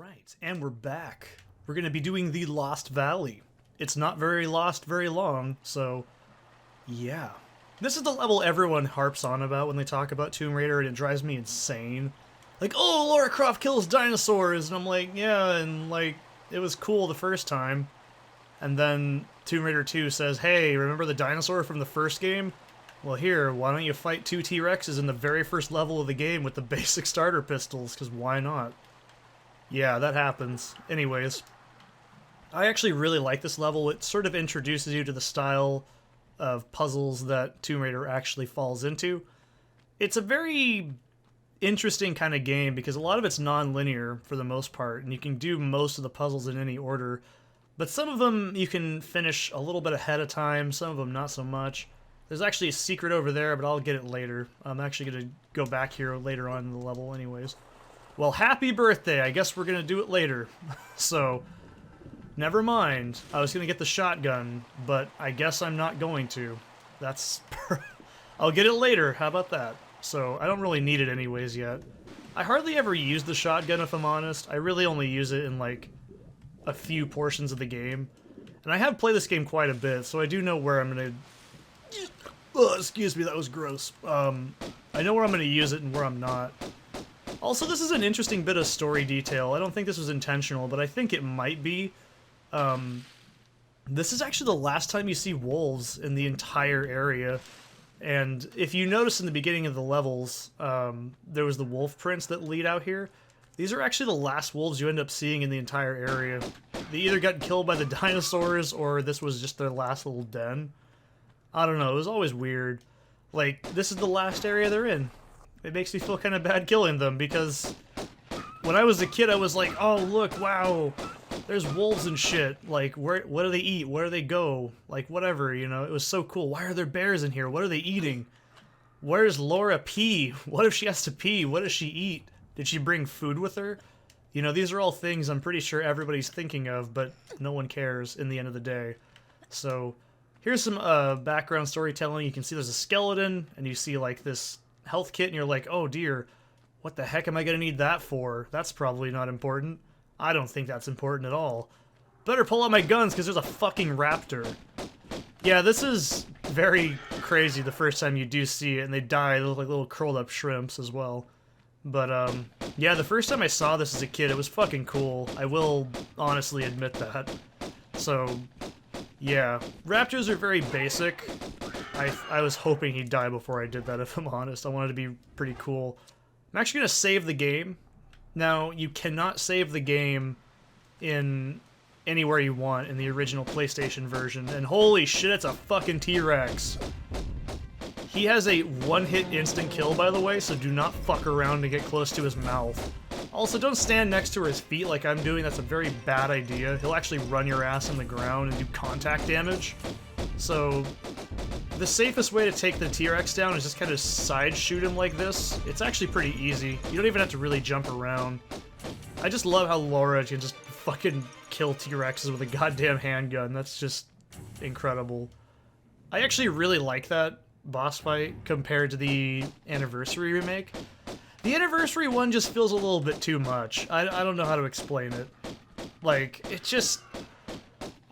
Alright, and we're back. We're going to be doing the Lost Valley. It's not very lost very long, so yeah. This is the level everyone harps on about when they talk about Tomb Raider, and it drives me insane. Like, oh, Lara Croft kills dinosaurs, and I'm like, yeah, and like, it was cool the first time. And then Tomb Raider 2 says, hey, remember the dinosaur from the first game? Well, here, why don't you fight two T-Rexes in the very first level of the game with the basic starter pistols, because why not? Yeah, that happens. Anyways, I actually really like this level. It sort of introduces you to the style of puzzles that Tomb Raider actually falls into. It's a very interesting kind of game because a lot of it's non-linear for the most part, and you can do most of the puzzles in any order, but some of them you can finish a little bit ahead of time, some of them not so much. There's actually a secret over there, but I'll get it later. I'm actually going to go back here later on in the level anyways. Well, happy birthday! I guess we're going to do it later. So, never mind. I was going to get the shotgun, but I guess I'm not going to. That's... I'll get it later, how about that? So, I don't really need it anyways yet. I hardly ever use the shotgun if I'm honest. I really only use it in, like, a few portions of the game. And I have played this game quite a bit, so I do know where I'm going to... Oh, excuse me, that was gross. I know where I'm going to use it and where I'm not. Also, this is an interesting bit of story detail. I don't think this was intentional, but I think it might be. This is actually the last time you see wolves in the entire area. And if you notice in the beginning of the levels, there was the wolf prints that lead out here. These are actually the last wolves you end up seeing in the entire area. They either got killed by the dinosaurs, or this was just their last little den. I don't know, it was always weird. Like, this is the last area they're in. It makes me feel kind of bad killing them, because when I was a kid I was like, oh look, wow, there's wolves and shit. Like, what do they eat? Where do they go? Like, whatever, you know, it was so cool. Why are there bears in here? What are they eating? Where's Laura pee? What if she has to pee? What does she eat? Did she bring food with her? You know, these are all things I'm pretty sure everybody's thinking of, but no one cares in the end of the day. So, here's some background storytelling. You can see there's a skeleton, and you see like this health kit, and you're like, oh dear, what the heck am I gonna need that for? That's probably not important. I don't think that's important at all. Better pull out my guns, because there's a fucking raptor. Yeah, this is very crazy the first time you do see it, and they die. They look like little curled up shrimps as well. But, yeah, the first time I saw this as a kid, it was fucking cool. I will honestly admit that. So, yeah. Raptors are very basic. I was hoping he'd die before I did that, if I'm honest. I wanted to be pretty cool. I'm actually going to save the game. Now, you cannot save the game in anywhere you want in the original PlayStation version. And holy shit, it's a fucking T-Rex. He has a one-hit instant kill, by the way, so do not fuck around to get close to his mouth. Also, don't stand next to his feet like I'm doing. That's a very bad idea. He'll actually run your ass on the ground and do contact damage. So, the safest way to take the T-Rex down is just kind of side shoot him like this. It's actually pretty easy. You don't even have to really jump around. I just love how Laura can just fucking kill T-Rexes with a goddamn handgun. That's just incredible. I actually really like that boss fight compared to the Anniversary remake. The Anniversary one just feels a little bit too much. I don't know how to explain it. Like, it just...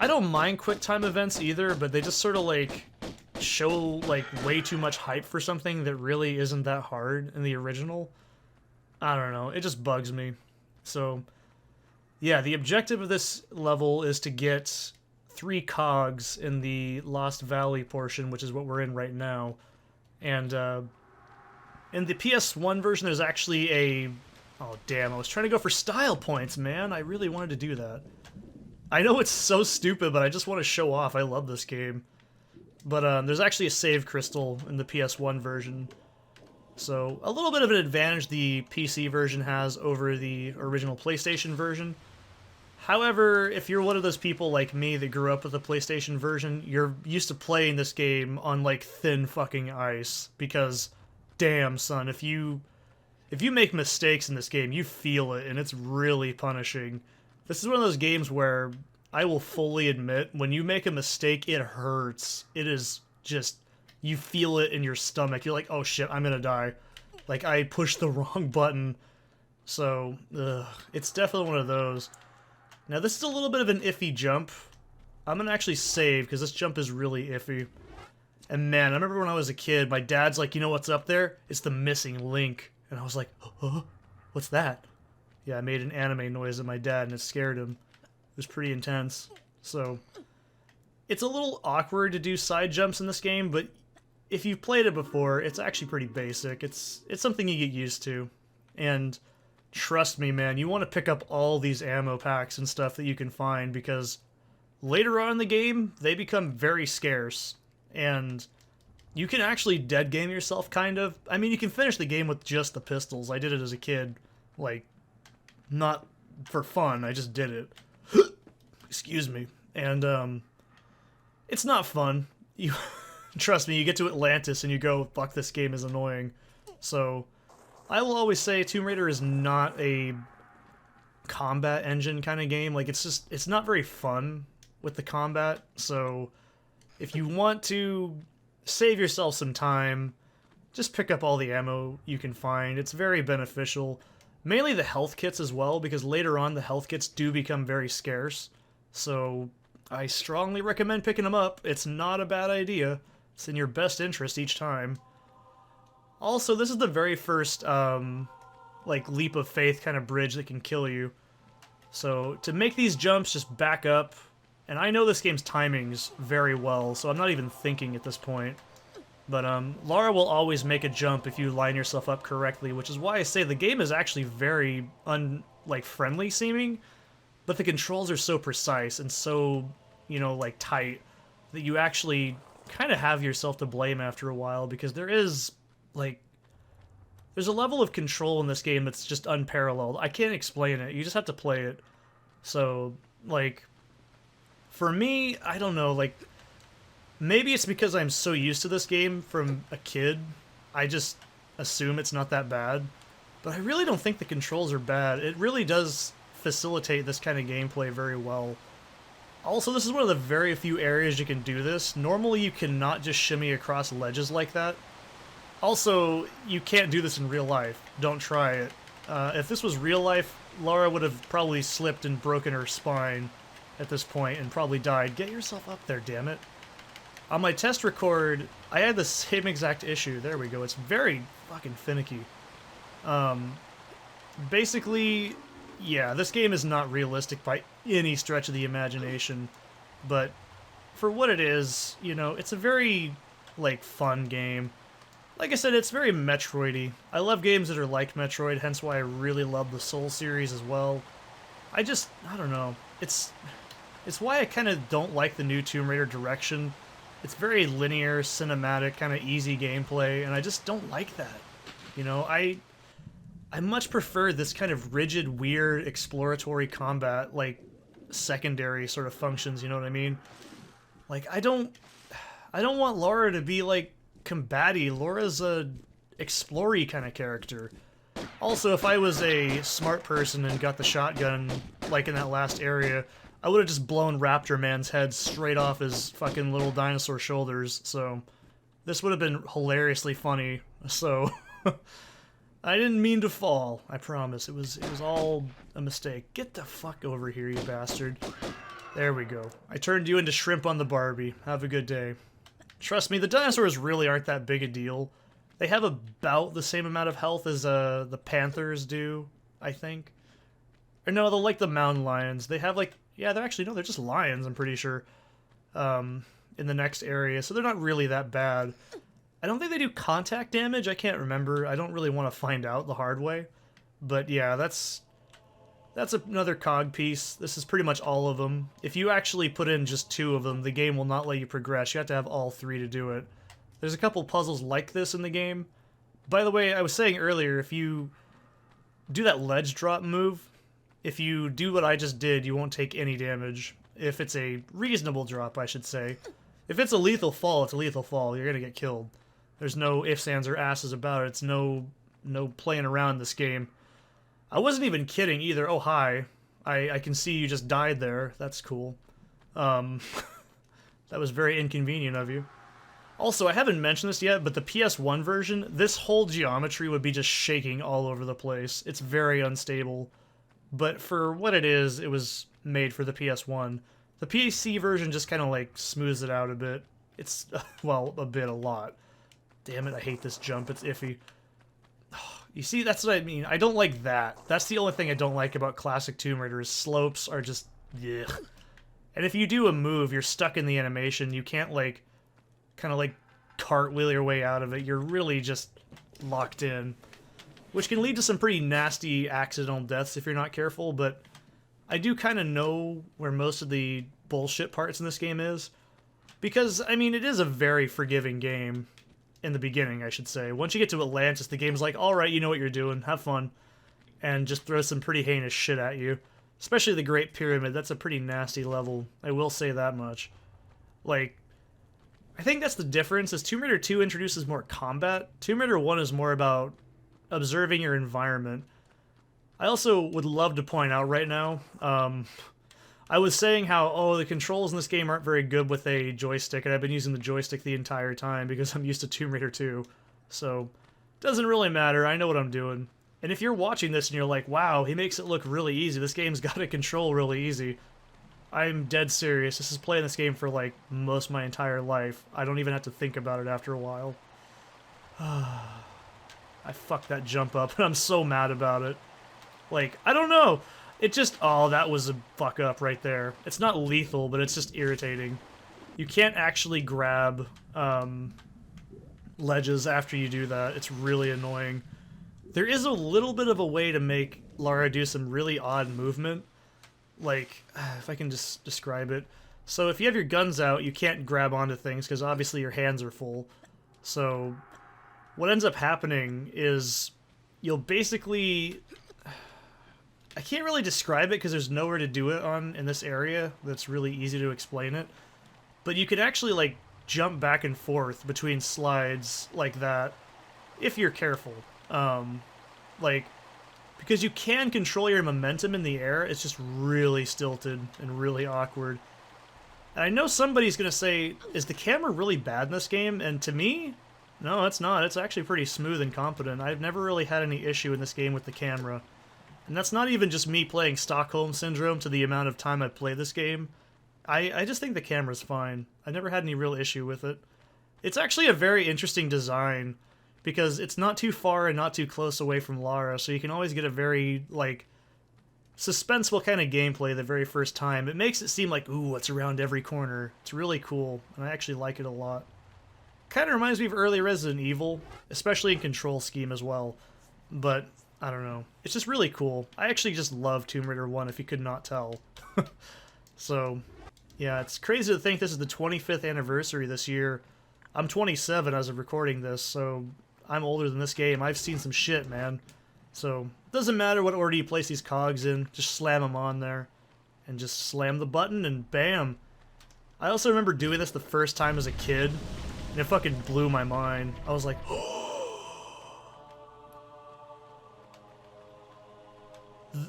I don't mind quick time events either, but they just sort of like show like way too much hype for something that really isn't that hard in the original. I don't know, it just bugs me. So, yeah, the objective of this level is to get 3 cogs in the Lost Valley portion, which is what we're in right now. And, in the PS1 version, there's actually a... Oh, damn, I was trying to go for style points, man. I really wanted to do that. I know it's so stupid, but I just want to show off. I love this game. But, there's actually a save crystal in the PS1 version. So, a little bit of an advantage the PC version has over the original PlayStation version. However, if you're one of those people like me that grew up with the PlayStation version, you're used to playing this game on, like, thin fucking ice. Because, damn, son, if you make mistakes in this game, you feel it, and it's really punishing. This is one of those games where I will fully admit, when you make a mistake, it hurts. It is just, you feel it in your stomach. You're like, oh shit, I'm gonna die. Like, I pushed the wrong button. So, it's definitely one of those. Now, this is a little bit of an iffy jump. I'm gonna actually save, because this jump is really iffy. And man, I remember when I was a kid, my dad's like, you know what's up there? It's the missing link. And I was like, huh? What's that? Yeah, I made an anime noise at my dad, and it scared him. It was pretty intense. So, it's a little awkward to do side jumps in this game, but if you've played it before, it's actually pretty basic. It's something you get used to. And trust me, man, you want to pick up all these ammo packs and stuff that you can find, because later on in the game, they become very scarce. And you can actually dead game yourself, kind of. I mean, you can finish the game with just the pistols. I did it as a kid. Like, not for fun, I just did it. Excuse me. And, it's not fun. You trust me, you get to Atlantis and you go, fuck, this game is annoying. So, I will always say Tomb Raider is not a combat engine kind of game. Like, it's not very fun with the combat. So, if you want to save yourself some time, just pick up all the ammo you can find. It's very beneficial. Mainly the health kits as well, because later on the health kits do become very scarce. So, I strongly recommend picking them up. It's not a bad idea. It's in your best interest each time. Also, this is the very first, like, leap of faith kind of bridge that can kill you. So, to make these jumps, just back up. And I know this game's timings very well, so I'm not even thinking at this point. But, Lara will always make a jump if you line yourself up correctly, which is why I say the game is actually very, friendly seeming. But the controls are so precise and so, you know, like, tight that you actually kind of have yourself to blame after a while, because there is, like, there's a level of control in this game that's just unparalleled. I can't explain it. You just have to play it. So, like, for me, I don't know, like, maybe it's because I'm so used to this game from a kid, I just assume it's not that bad. But I really don't think the controls are bad. It really does facilitate this kind of gameplay very well. Also, this is one of the very few areas you can do this. Normally, you cannot just shimmy across ledges like that. Also, you can't do this in real life. Don't try it. If this was real life, Lara would have probably slipped and broken her spine at this point and probably died. Get yourself up there, damn it. On my test record, I had the same exact issue. There we go. It's very fucking finicky. Basically, yeah, this game is not realistic by any stretch of the imagination, but for what it is, you know, it's a very, like, fun game. Like I said, it's very Metroid-y. I love games that are like Metroid, hence why I really love the Soul series as well. I don't know. It's why I kind of don't like the new Tomb Raider direction. It's very linear, cinematic, kind of easy gameplay, and I just don't like that. You know, I much prefer this kind of rigid, weird, exploratory combat, like, secondary sort of functions, you know what I mean? Like, I don't want Lara to be, like, combat-y. Laura's a explory kind of character. Also, if I was a smart person and got the shotgun, like in that last area, I would have just blown Raptor Man's head straight off his fucking little dinosaur shoulders, so this would have been hilariously funny, so I didn't mean to fall, I promise. It was all a mistake. Get the fuck over here, you bastard. There we go. I turned you into shrimp on the Barbie. Have a good day. Trust me, the dinosaurs really aren't that big a deal. They have about the same amount of health as the panthers do, I think. Or no, they're like the mountain lions. They have like, yeah, they're actually, no, they're just lions, I'm pretty sure, in the next area. So they're not really that bad. I don't think they do contact damage. I can't remember. I don't really want to find out the hard way. But yeah, that's another cog piece. This is pretty much all of them. If you actually put in just 2 of them, the game will not let you progress. You have to have all 3 to do it. There's a couple puzzles like this in the game. By the way, I was saying earlier, if you do that ledge drop move, if you do what I just did, you won't take any damage. If it's a reasonable drop, I should say. If it's a lethal fall, it's a lethal fall. You're gonna get killed. There's no ifs, ands, or asses about it. It's no playing around in this game. I wasn't even kidding either. Oh, hi. I can see you just died there. That's cool. That was very inconvenient of you. Also, I haven't mentioned this yet, but the PS1 version, this whole geometry would be just shaking all over the place. It's very unstable. But for what it is, it was made for the PS1. The PC version just kind of like smooths it out a bit. It's, well, a lot. Damn it, I hate this jump. It's iffy. You see, that's what I mean. I don't like that. That's the only thing I don't like about classic Tomb Raider is slopes are just, yeah. And if you do a move, you're stuck in the animation. You can't, like, kind of, like, cartwheel your way out of it. You're really just locked in. Which can lead to some pretty nasty accidental deaths if you're not careful, but I do kind of know where most of the bullshit parts in this game is. Because, I mean, it is a very forgiving game. In the beginning, I should say. Once you get to Atlantis, the game's like, alright, you know what you're doing, have fun. And just throw some pretty heinous shit at you. Especially the Great Pyramid, that's a pretty nasty level. I will say that much. Like, I think that's the difference, is Tomb Raider 2 introduces more combat. Tomb Raider 1 is more about observing your environment. I also would love to point out right now, I was saying how, oh, the controls in this game aren't very good with a joystick, and I've been using the joystick the entire time because I'm used to Tomb Raider 2. So, doesn't really matter, I know what I'm doing. And if you're watching this and you're like, wow, he makes it look really easy, this game's got to control really easy. I'm dead serious, this is playing this game for like most of my entire life. I don't even have to think about it after a while. I fucked that jump up, and I'm so mad about it. Like, I don't know. It just, oh, that was a fuck up right there. It's not lethal, but it's just irritating. You can't actually grab ledges after you do that. It's really annoying. There is a little bit of a way to make Lara do some really odd movement. Like, if I can just describe it. So if you have your guns out, you can't grab onto things because obviously your hands are full. So what ends up happening is you'll basically... I can't really describe it because there's nowhere to do it on in this area that's really easy to explain it. But you can actually, like, jump back and forth between slides like that if you're careful. Like, because you can control your momentum in the air, it's just really stilted and really awkward. And I know somebody's going to say, is the camera really bad in this game? And to me, no, it's not. It's actually pretty smooth and competent. I've never really had any issue in this game with the camera. And that's not even just me playing Stockholm Syndrome to the amount of time I play this game. I just think the camera's fine. I never had any real issue with it. It's actually a very interesting design, because it's not too far and not too close away from Lara, so you can always get a very, like, suspenseful kind of gameplay the very first time. It makes it seem like, ooh, what's around every corner. It's really cool, and I actually like it a lot. Kind of reminds me of early Resident Evil, especially in control scheme as well. But I don't know. It's just really cool. I actually just love Tomb Raider 1, if you could not tell. So, yeah, it's crazy to think this is the 25th anniversary this year. I'm 27 as of recording this, so I'm older than this game. I've seen some shit, man. So, it doesn't matter what order you place these cogs in, just slam them on there. And just slam the button, and bam! I also remember doing this the first time as a kid, and it fucking blew my mind. I was like,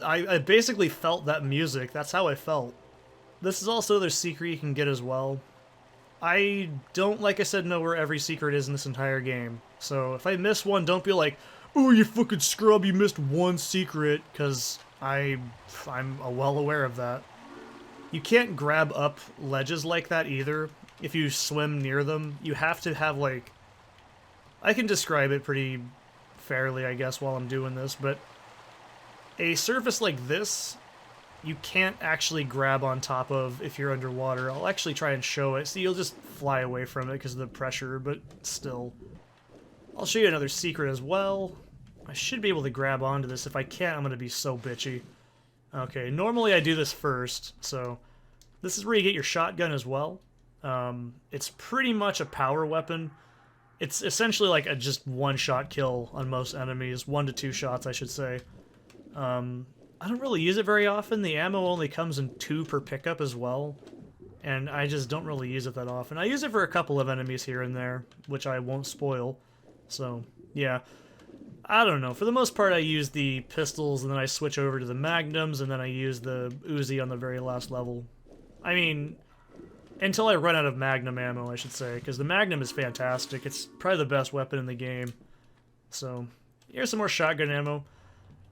I basically felt that music. That's how I felt. This is also their secret you can get as well. I don't, like I said, know where every secret is in this entire game. So if I miss one, don't be like, oh, you fucking scrub, you missed one secret, because I'm well aware of that. You can't grab up ledges like that either. If you swim near them, you have to have, like... I can describe it pretty fairly, I guess, while I'm doing this, but a surface like this, you can't actually grab on top of if you're underwater. I'll actually try and show it, so you'll just fly away from it because of the pressure, but still. I'll show you another secret as well. I should be able to grab onto this. If I can't, I'm going to be so bitchy. Okay, normally I do this first, so this is where you get your shotgun as well. It's pretty much a power weapon. It's essentially like a just one-shot kill on most enemies. 1 to 2 shots, I should say. I don't really use it very often. The ammo only comes in 2 per pickup as well, and I just don't really use it that often. I use it for a couple of enemies here and there, which I won't spoil. So, yeah. I don't know. For the most part, I use the pistols, and then I switch over to the magnums, and then I use the Uzi on the very last level. I mean, Until I run out of Magnum ammo, I should say, because the Magnum is fantastic. It's probably the best weapon in the game. So, here's some more shotgun ammo.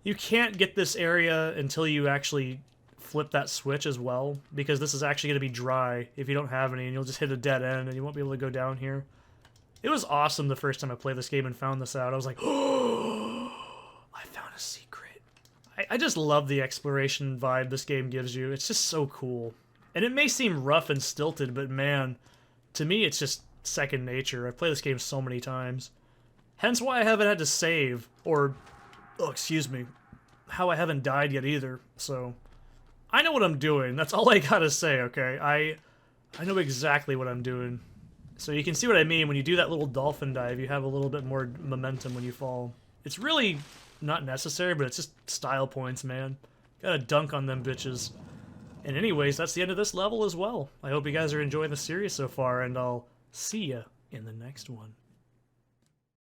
You can't get this area until you actually flip that switch as well, because this is actually going to be dry if you don't have any, and you'll just hit a dead end, and you won't be able to go down here. It was awesome the first time I played this game and found this out. I was like, oh, I found a secret. I just love the exploration vibe this game gives you. It's just so cool. And it may seem rough and stilted, but man, to me it's just second nature. I've played this game so many times. Hence why I haven't had to save, or, oh, excuse me, how I haven't died yet either. So, I know what I'm doing. That's all I gotta say, okay? I know exactly what I'm doing. So you can see what I mean. When you do that little dolphin dive, you have a little bit more momentum when you fall. It's really not necessary, but it's just style points, man. Gotta dunk on them bitches. And anyways, that's the end of this level as well. I hope you guys are enjoying the series so far, and I'll see ya in the next one.